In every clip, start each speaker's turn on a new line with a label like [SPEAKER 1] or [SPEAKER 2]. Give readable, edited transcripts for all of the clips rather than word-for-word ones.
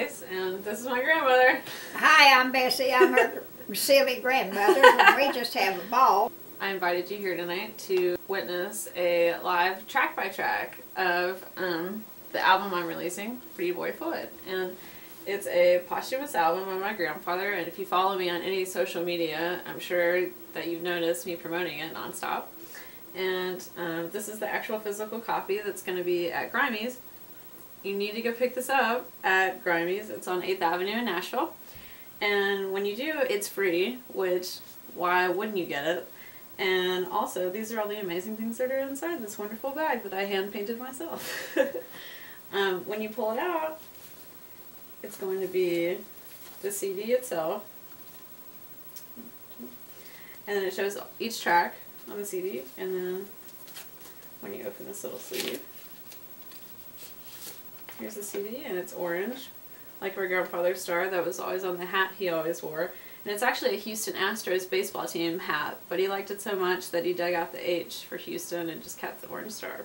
[SPEAKER 1] Grace, and this is my grandmother.
[SPEAKER 2] Hi, I'm Bessie. I'm her silly grandmother, and we just have a ball.
[SPEAKER 1] I invited you here tonight to witness a live track-by-track of the album I'm releasing, Pretty Boy Floyd. And it's a posthumous album by my grandfather, and if you follow me on any social media, I'm sure that you've noticed me promoting it nonstop. And this is the actual physical copy that's going to be at GRIMEY'S. You need to go pick this up at GRIMEY'S. It's on 8th Avenue in Nashville. And when you do, it's free, which, why wouldn't you get it? And also, these are all the amazing things that are inside this wonderful bag that I hand-painted myself. When you pull it out, it's going to be the CD itself. And then it shows each track on the CD. And then when you open this little sleeve, here's the CD, and it's orange, like my grandfather's star that was always on the hat he always wore. And it's actually a Houston Astros baseball team hat, but he liked it so much that he dug out the H for Houston and just kept the orange star.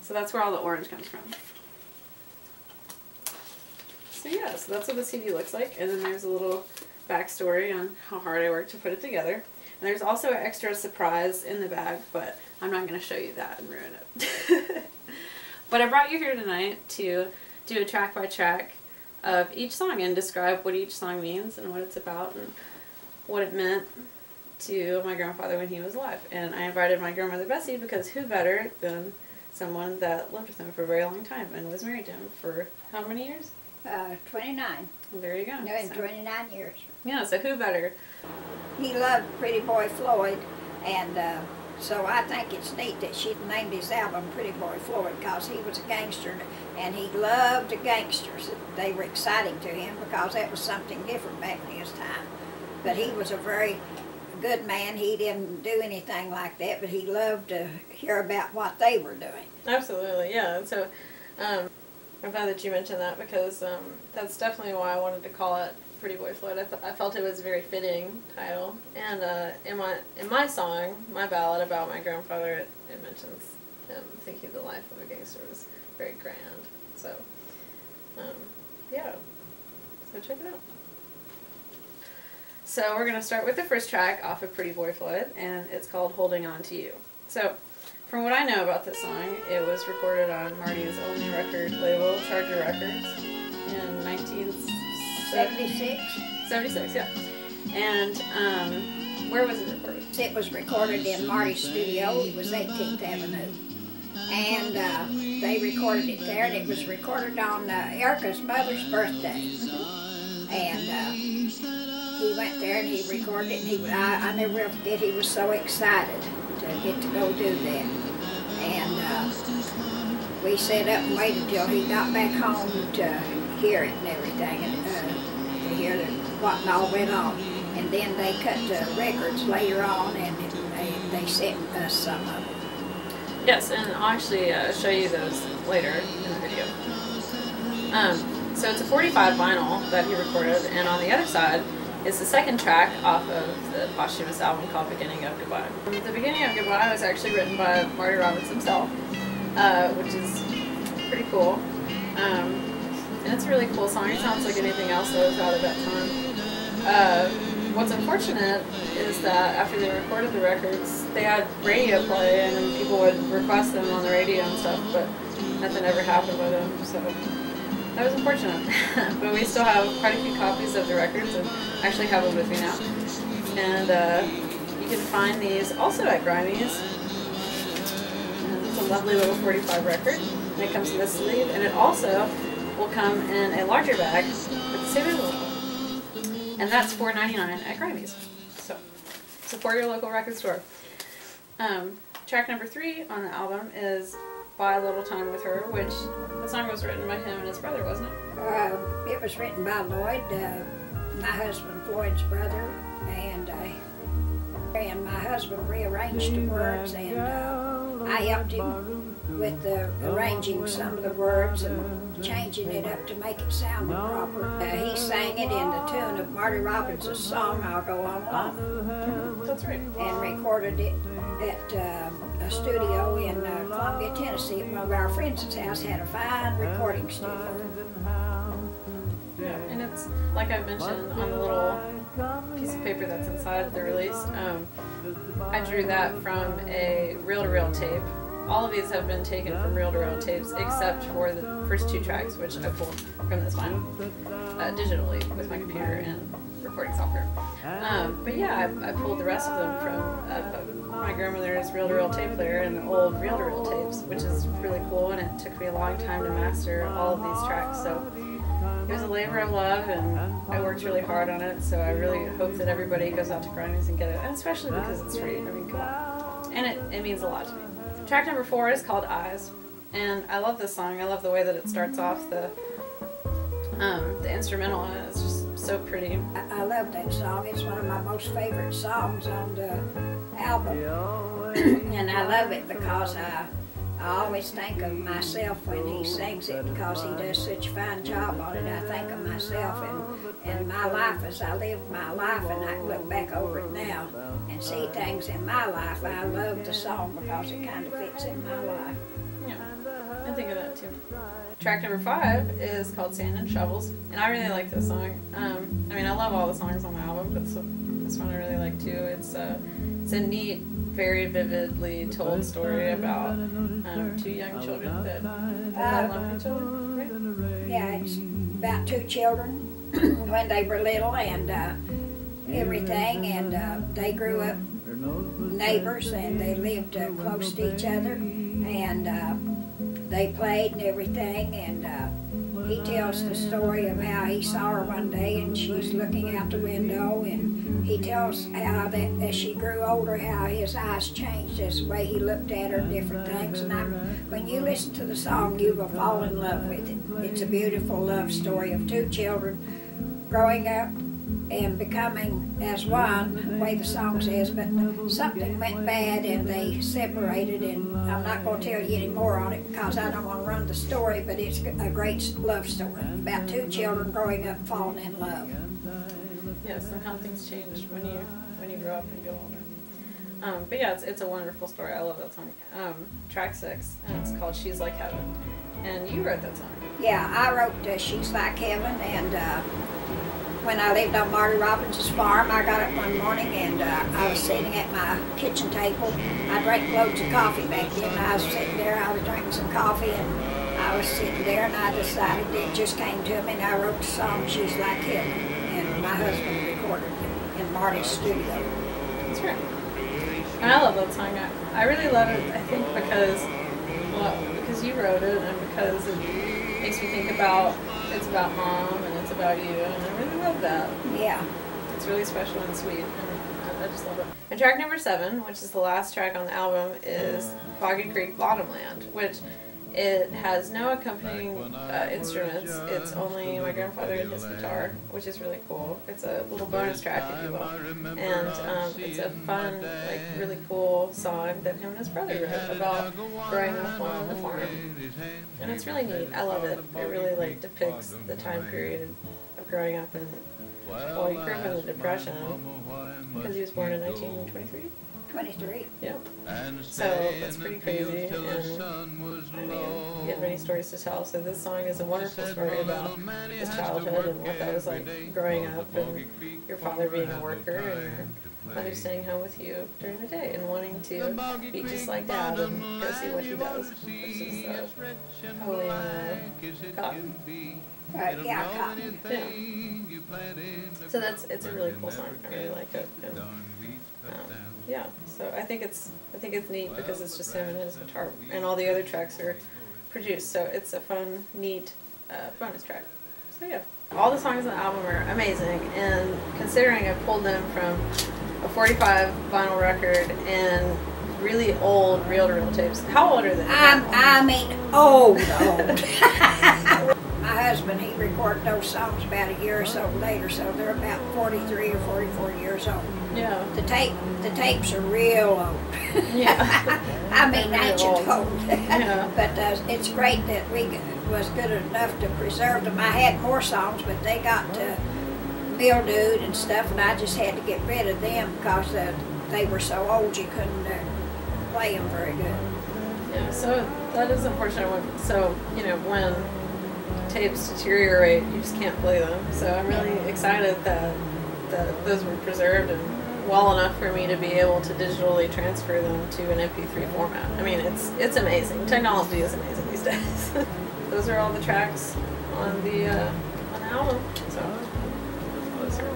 [SPEAKER 1] So that's where all the orange comes from. So yeah, so that's what the CD looks like, and then there's a little backstory on how hard I worked to put it together. And there's also an extra surprise in the bag, but I'm not going to show you that and ruin it. But I brought you here tonight to do a track-by-track of each song and describe what each song means and what it's about and what it meant to my grandfather when he was alive. And I invited my grandmother Bessie because who better than someone that lived with him for a very long time and was married to him for how many years?
[SPEAKER 2] 29.
[SPEAKER 1] Well, there you go.
[SPEAKER 2] No, in 29 years.
[SPEAKER 1] Yeah, so who better?
[SPEAKER 2] He loved Pretty Boy Floyd, and so I think it's neat that she named his album Pretty Boy Floyd because he was a gangster and he loved the gangsters. They were exciting to him because that was something different back in his time. But he was a very good man. He didn't do anything like that, but he loved to hear about what they were doing.
[SPEAKER 1] Absolutely, yeah. And so I'm glad that you mentioned that because that's definitely why I wanted to call it Pretty Boy Floyd. I felt it was a very fitting title. And in my song, my ballad about my grandfather, it mentions him thinking the life of a gangster was very grand. So, yeah. So check it out. So we're going to start with the first track off of Pretty Boy Floyd, and it's called Holding On To You. So, from what I know about this song, it was recorded on Marty's only record label, Charger Records, in 1976. 76, yeah. And where was it recorded?
[SPEAKER 2] It was recorded in Marty's studio. It was 18th Avenue. And they recorded it there, and it was recorded on Erica's mother's birthday. And he went there and he recorded it, and I never will forget, he was so excited to get to go do that. And we sat up and waited till he got back home to hear it and everything, and to hear what all went on. And then they cut the records later on, and they sent us some of it.
[SPEAKER 1] Yes, and I'll actually show you those later in the video. So it's a 45 vinyl that he recorded, and on the other side is the second track off of the posthumous album called Beginning of Goodbye. The Beginning of Goodbye was actually written by Marty Roberts himself, which is pretty cool. And it's a really cool song. It sounds like anything else that was out at that time. What's unfortunate is that after they recorded the records, they had radio play and then people would request them on the radio and stuff, but nothing ever happened with them, so that was unfortunate. But we still have quite a few copies of the records and actually have them with me now. And you can find these also at GRIMEY'S. And it's a lovely little 45 record, and it comes in this sleeve, and it also will come in a larger bag with the same envelope. And that's $4.99 at GRIMEY'S. So, support your local record store. Track number 3 on the album is Buy a Little Time With Her, which the song was written by him and his brother, wasn't it?
[SPEAKER 2] It was written by Lloyd, my husband Floyd's brother, and my husband rearranged the words, and I helped him with arranging some of the words and changing it up to make it sound proper. He sang it in the tune of Marty Robbins' song, I'll Go On Alone.
[SPEAKER 1] That's right.
[SPEAKER 2] And recorded it at a studio in Columbia, Tennessee. At one of our friends' house had a fine recording studio.
[SPEAKER 1] instruments. Like I mentioned on the little piece of paper that's inside the release, I drew that from a reel-to-reel tape. All of these have been taken from reel-to-reel tapes except for the first 2 tracks, which I pulled from this vinyl digitally with my computer and recording software. But yeah, I pulled the rest of them from my grandmother's reel-to-reel tape player and old reel-to-reel tapes, which is really cool, and it took me a long time to master all of these tracks. So it was a labor of love, and I worked really hard on it, so I really hope that everybody goes out to GRIMEY'S and get it, and especially because it's free. I mean, come on. And it means a lot to me. Track number 4 is called Eyes, and I love this song. I love the way that it starts off. The instrumental in it is just so pretty.
[SPEAKER 2] I love that song. It's one of my most favorite songs on the album. And I love it because I always think of myself when he sings it, because he does such a fine job on it. I think of myself and my life as I lived my life, and I can look back over it now and see things in my life. I love the song because it kind of fits in my life.
[SPEAKER 1] Yeah, I think of that too. Track number 5 is called Sand and Shovels, and I really like this song. I mean, I love all the songs on the album, but this one I really like too. It's a neat, very vividly told story about 2 young children that fell in love with each other, right?
[SPEAKER 2] Yeah, it's about 2 children when they were little and everything, and they grew up neighbors, and they lived close to each other, and they played and everything, and he tells the story of how he saw her one day and she was looking out the window, and he tells how that as she grew older, how his eyes changed as the way he looked at her, different things. And when you listen to the song, you will fall in love with it. It's a beautiful love story of 2 children growing up and becoming as one, the way the song says, but something went bad and they separated, and I'm not going to tell you any more on it because I don't want to run the story, but it's a great love story about 2 children growing up and falling in love.
[SPEAKER 1] Yes, and how things change when you grow up and get older. But yeah, it's a wonderful story. I love that song. Track 6, and it's called She's Like Heaven, and you wrote that song.
[SPEAKER 2] Yeah, I wrote She's Like Heaven, and when I lived on Marty Robbins' farm, I got up one morning and I was sitting at my kitchen table. I drank loads of coffee back then. I was sitting there, I was drinking some coffee, and I was sitting there, and I decided, it just came to me, and I wrote the song She's Like Heaven, and my husband recorded it in Marty's studio.
[SPEAKER 1] That's right. And I love that song. I really love it, I think, because you wrote it, and because it makes me think about, it's about Mom, and it's about you, and I really love that.
[SPEAKER 2] Yeah.
[SPEAKER 1] It's really special and sweet, and I just love it. And track number 7, which is the last track on the album, is Boggy Creek Bottomland, which it has no accompanying instruments. It's only my grandfather and his guitar, which is really cool. It's a little bonus track, if you will. And it's a fun, like, really cool song that him and his brother wrote about growing up on the farm. And it's really neat. I love it. It really, like, depicts the time period of growing up in, well, he grew up in the Depression because he was born in 1923.
[SPEAKER 2] 23.
[SPEAKER 1] Yeah. So it's pretty crazy, and I mean, he had many stories to tell. So this song is a wonderful story about his childhood and what that was like growing up, and your father being a worker and your mother staying home with you during the day and wanting to be just like Dad and go see what he does, which is hoeing cotton.
[SPEAKER 2] Yeah, cotton.
[SPEAKER 1] Yeah. So it's a really cool song. I really like it. And, yeah, so I think it's neat because it's just him and his guitar, and all the other tracks are produced. So it's a fun, neat bonus track. So yeah, all the songs on the album are amazing, and considering I pulled them from a 45 vinyl record and really old reel-to-reel tapes. How old are they?
[SPEAKER 2] I mean, old. My husband, he recorded those songs about a year or so later, so they're about 43 or 44 years old.
[SPEAKER 1] Yeah.
[SPEAKER 2] The tapes are real old.
[SPEAKER 1] Yeah.
[SPEAKER 2] I mean, ancient old.
[SPEAKER 1] Yeah.
[SPEAKER 2] But it's great that we was good enough to preserve them. I had more songs, but they got mildewed and stuff, and I just had to get rid of them because they were so old you couldn't play them very good.
[SPEAKER 1] Yeah, so that is unfortunate. So, you know, when tapes deteriorate, you just can't play them. So I'm really excited that those were preserved and well enough for me to be able to digitally transfer them to an MP3 format. I mean, it's amazing. Technology is amazing these days. Those are all the tracks on the album. So those are.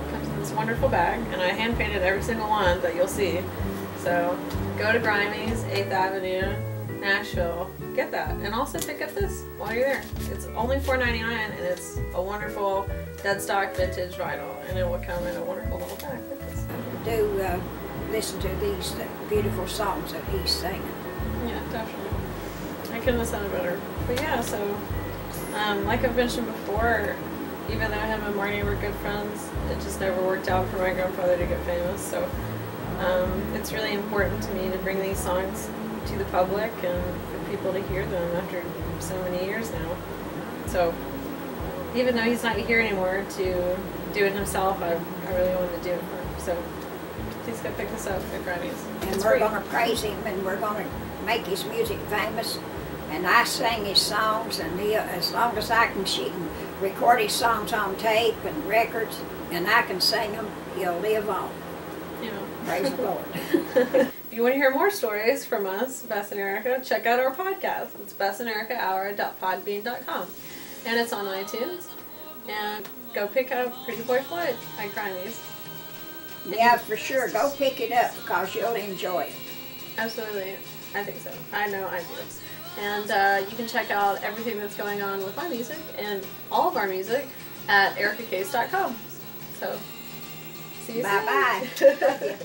[SPEAKER 1] Comes in this wonderful bag, and I hand painted every single one that you'll see. So go to GRIMEY'S, 8th Avenue, Nashville. Get that, and also pick up this while you're there. It's only $4.99, and it's a wonderful dead stock vintage vinyl, and it will come in a wonderful little bag like this.
[SPEAKER 2] Do listen to these beautiful songs that he's singing.
[SPEAKER 1] Yeah, definitely. I couldn't have said it better. But yeah, so like I've mentioned before, even though him and Marnie were good friends, it just never worked out for my grandfather to get famous. So it's really important to me to bring these songs to the public and for people to hear them after so many years now. So even though he's not here anymore to do it himself, I really wanted to do it for him. So please go pick this up at GRIMEY'S.
[SPEAKER 2] And we're going to praise him, and we're going to make his music famous. And I sing his songs, and as long as I can record his songs on tape and records, and I can sing them, he'll live on.
[SPEAKER 1] Yeah.
[SPEAKER 2] Praise the Lord.
[SPEAKER 1] If you want to hear more stories from us, Bess and Erica, check out our podcast. It's bessandericahour.podbean.com. And it's on iTunes. And go pick up Pretty Boy Floyd at GRIMEY'S.
[SPEAKER 2] Yeah, for sure. Go pick it up because you'll enjoy it.
[SPEAKER 1] Absolutely. I think so. I know I do. And you can check out everything that's going on with my music and all of our music at ericacase.com. So, see you soon.
[SPEAKER 2] Bye-bye.